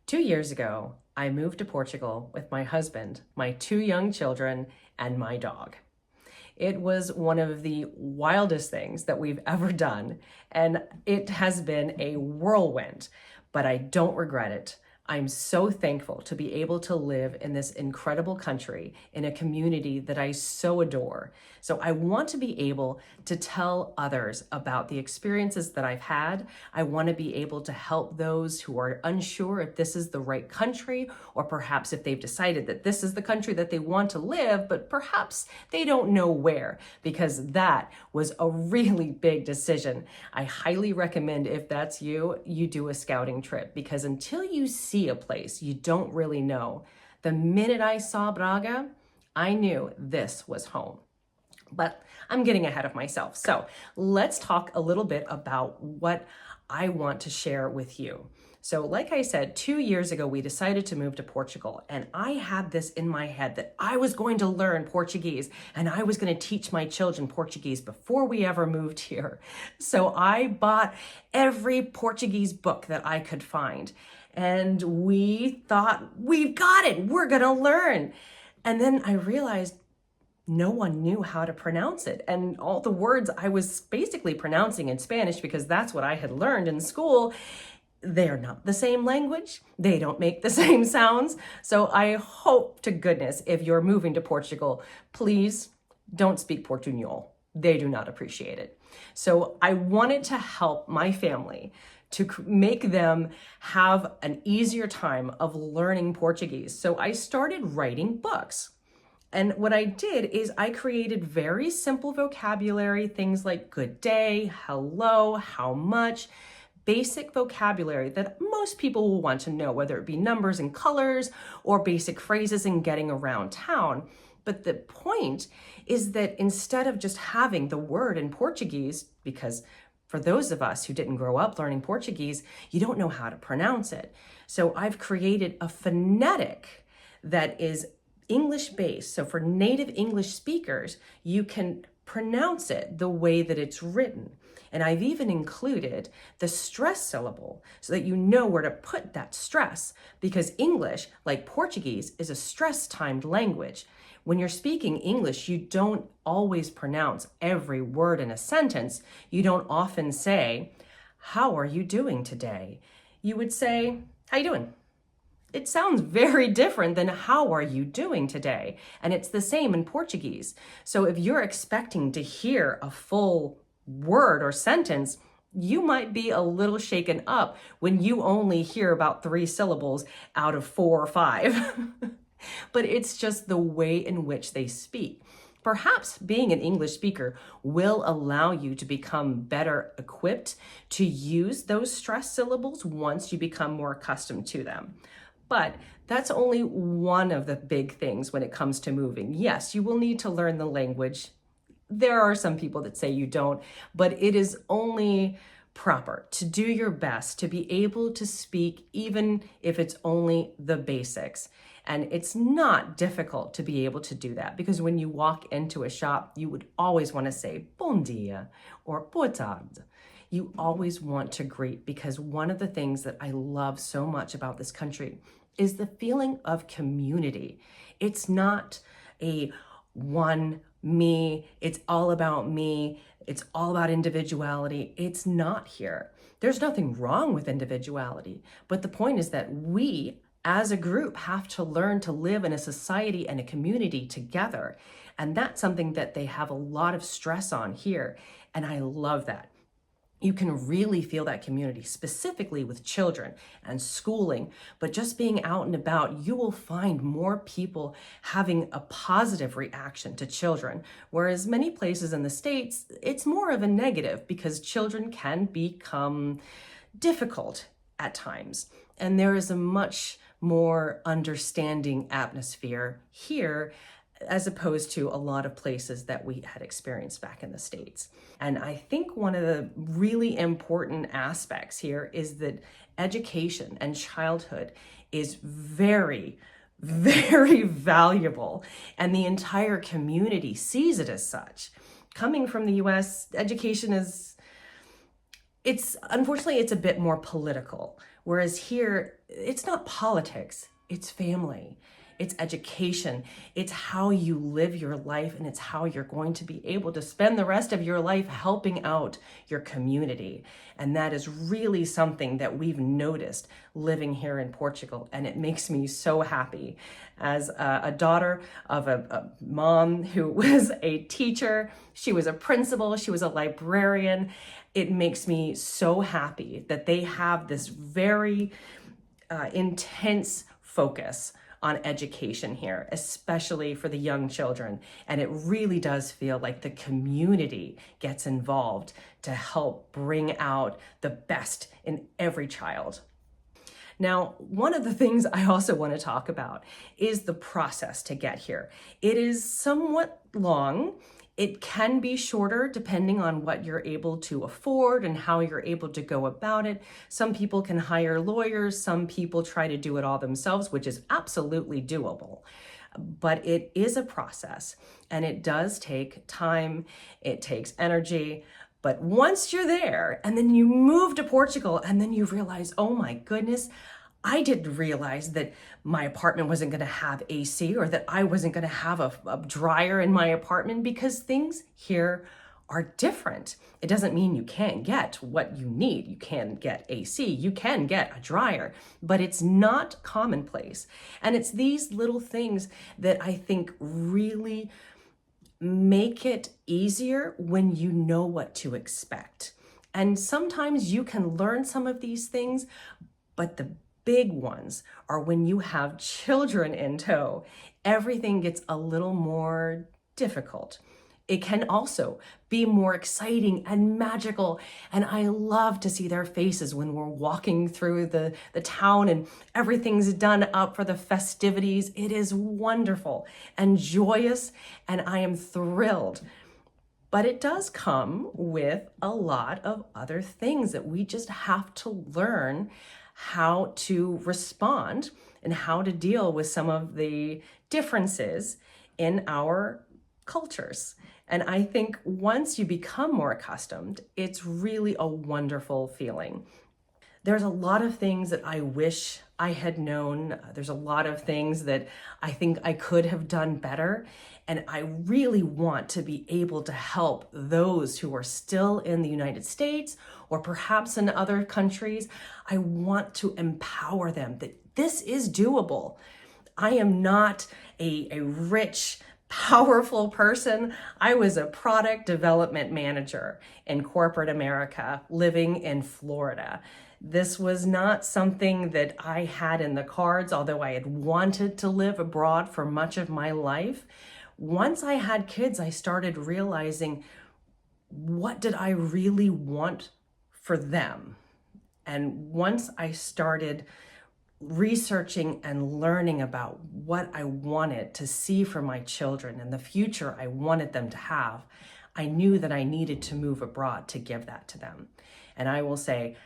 2 years ago, I moved to Portugal with my husband, my two young children, and my dog. It was one of the wildest things that we've ever done, and it has been a whirlwind, but I don't regret it. I'm so thankful to be able to live in this incredible country in a community that I so adore. So I want to be able to tell others about the experiences that I've had. I want to be able to help those who are unsure if this is the right country, or perhaps if they've decided that this is the country that they want to live, but perhaps they don't know where, because that was a really big decision. I highly recommend, if that's you, you do a scouting trip, because until you see a place you don't really know, the minute I saw Braga, I knew this was home. But I'm getting ahead of myself. So let's talk a little bit about what I want to share with you. So like I said, 2 years ago, we decided to move to Portugal, and I had this in my head that I was going to learn Portuguese and I was going to teach my children Portuguese before we ever moved here. So I bought every Portuguese book that I could find, and we thought, we've got it, we're going to learn. And then I realized no one knew how to pronounce it. And all the words I was basically pronouncing in Spanish, because that's what I had learned in school, they're not the same language. They don't make the same sounds. So I hope to goodness, if you're moving to Portugal, please don't speak Portuñol. They do not appreciate it. So I wanted to help my family to make them have an easier time of learning Portuguese. So I started writing books. And what I did is I created very simple vocabulary, things like good day, hello, how much, basic vocabulary that most people will want to know, whether it be numbers and colors or basic phrases in getting around town. But the point is that instead of just having the word in Portuguese, because for those of us who didn't grow up learning Portuguese, you don't know how to pronounce it. So I've created a phonetic that is English-based. So for native English speakers, you can pronounce it the way that it's written. And I've even included the stress syllable so that you know where to put that stress, because English, like Portuguese, is a stress-timed language. When you're speaking English, you don't always pronounce every word in a sentence. You don't often say, "How are you doing today?" You would say, "How you doing?" It sounds very different than "How are you doing today?" And it's the same in Portuguese. So if you're expecting to hear a full word or sentence, you might be a little shaken up when you only hear about 3 syllables out of 4 or 5. But it's just the way in which they speak. Perhaps being an English speaker will allow you to become better equipped to use those stress syllables once you become more accustomed to them. But that's only one of the big things when it comes to moving. Yes, you will need to learn the language. There are some people that say you don't, but it is only proper to do your best to be able to speak, even if it's only the basics. And it's not difficult to be able to do that, because when you walk into a shop, you would always want to say bom dia or boa tarde. You always want to greet, because one of the things that I love so much about this country is the feeling of community. It's not a one me, it's all about me, it's all about individuality. It's not here. There's nothing wrong with individuality, but the point is that we as a group have to learn to live in a society and a community together. And that's something that they have a lot of stress on here. And I love that. You can really feel that community, specifically with children and schooling, but just being out and about, you will find more people having a positive reaction to children. Whereas many places in the States, it's more of a negative, because children can become difficult at times. And there is a much more understanding atmosphere here, as opposed to a lot of places that we had experienced back in the States. And I think one of the really important aspects here is that education and childhood is very, very valuable, and the entire community sees it as such. Coming from the US, education is Unfortunately, it's a bit more political. Whereas here, it's not politics, it's family, it's education, it's how you live your life, and it's how you're going to be able to spend the rest of your life helping out your community. And that is really something that we've noticed living here in Portugal, and it makes me so happy. As a daughter of a mom who was a teacher, she was a principal, she was a librarian, it makes me so happy that they have this very intense focus on education here, especially for the young children. And it really does feel like the community gets involved to help bring out the best in every child. Now, one of the things I also want to talk about is the process to get here. It is somewhat long. It can be shorter depending on what you're able to afford and how you're able to go about it. Some people can hire lawyers, some people try to do it all themselves, which is absolutely doable. But it is a process, and it does take time, it takes energy. But once you're there and then you move to Portugal and then you realize, oh my goodness, I didn't realize that my apartment wasn't going to have AC, or that I wasn't going to have a dryer in my apartment, because things here are different. It doesn't mean you can't get what you need. You can get AC, you can get a dryer, but it's not commonplace. And it's these little things that I think really make it easier when you know what to expect. And sometimes you can learn some of these things, but the big ones are when you have children in tow. Everything gets a little more difficult. It can also be more exciting and magical. And I love to see their faces when we're walking through the town and everything's done up for the festivities. It is wonderful and joyous, and I am thrilled. But it does come with a lot of other things that we just have to learn how to respond and how to deal with some of the differences in our cultures. And I think once you become more accustomed, it's really a wonderful feeling. There's a lot of things that I wish I had known. There's a lot of things that I think I could have done better. And I really want to be able to help those who are still in the United States or perhaps in other countries. I want to empower them that this is doable. I am not a rich, powerful person. I was a product development manager in corporate America living in Florida. This was not something that I had in the cards, although I had wanted to live abroad for much of my life. Once I had kids, I started realizing, what did I really want for them? And once I started researching and learning about what I wanted to see for my children and the future I wanted them to have, I knew that I needed to move abroad to give that to them. And I will say,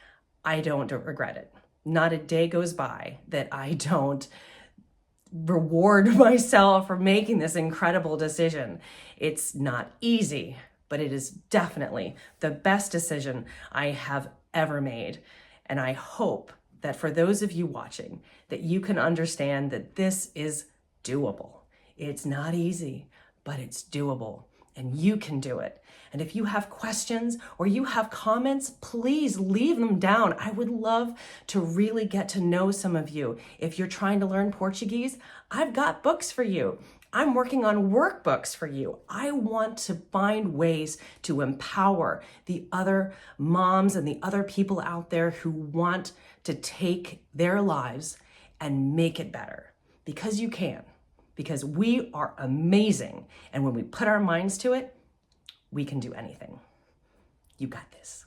I don't regret it. Not a day goes by that I don't reward myself for making this incredible decision. It's not easy, but it is definitely the best decision I have ever made. And I hope that for those of you watching, that you can understand that this is doable. It's not easy, but it's doable, and you can do it. And if you have questions or you have comments, please leave them down. I would love to really get to know some of you. If you're trying to learn Portuguese, I've got books for you. I'm working on workbooks for you. I want to find ways to empower the other moms and the other people out there who want to take their lives and make it better. Because you can. Because we are amazing. And when we put our minds to it, we can do anything. You got this.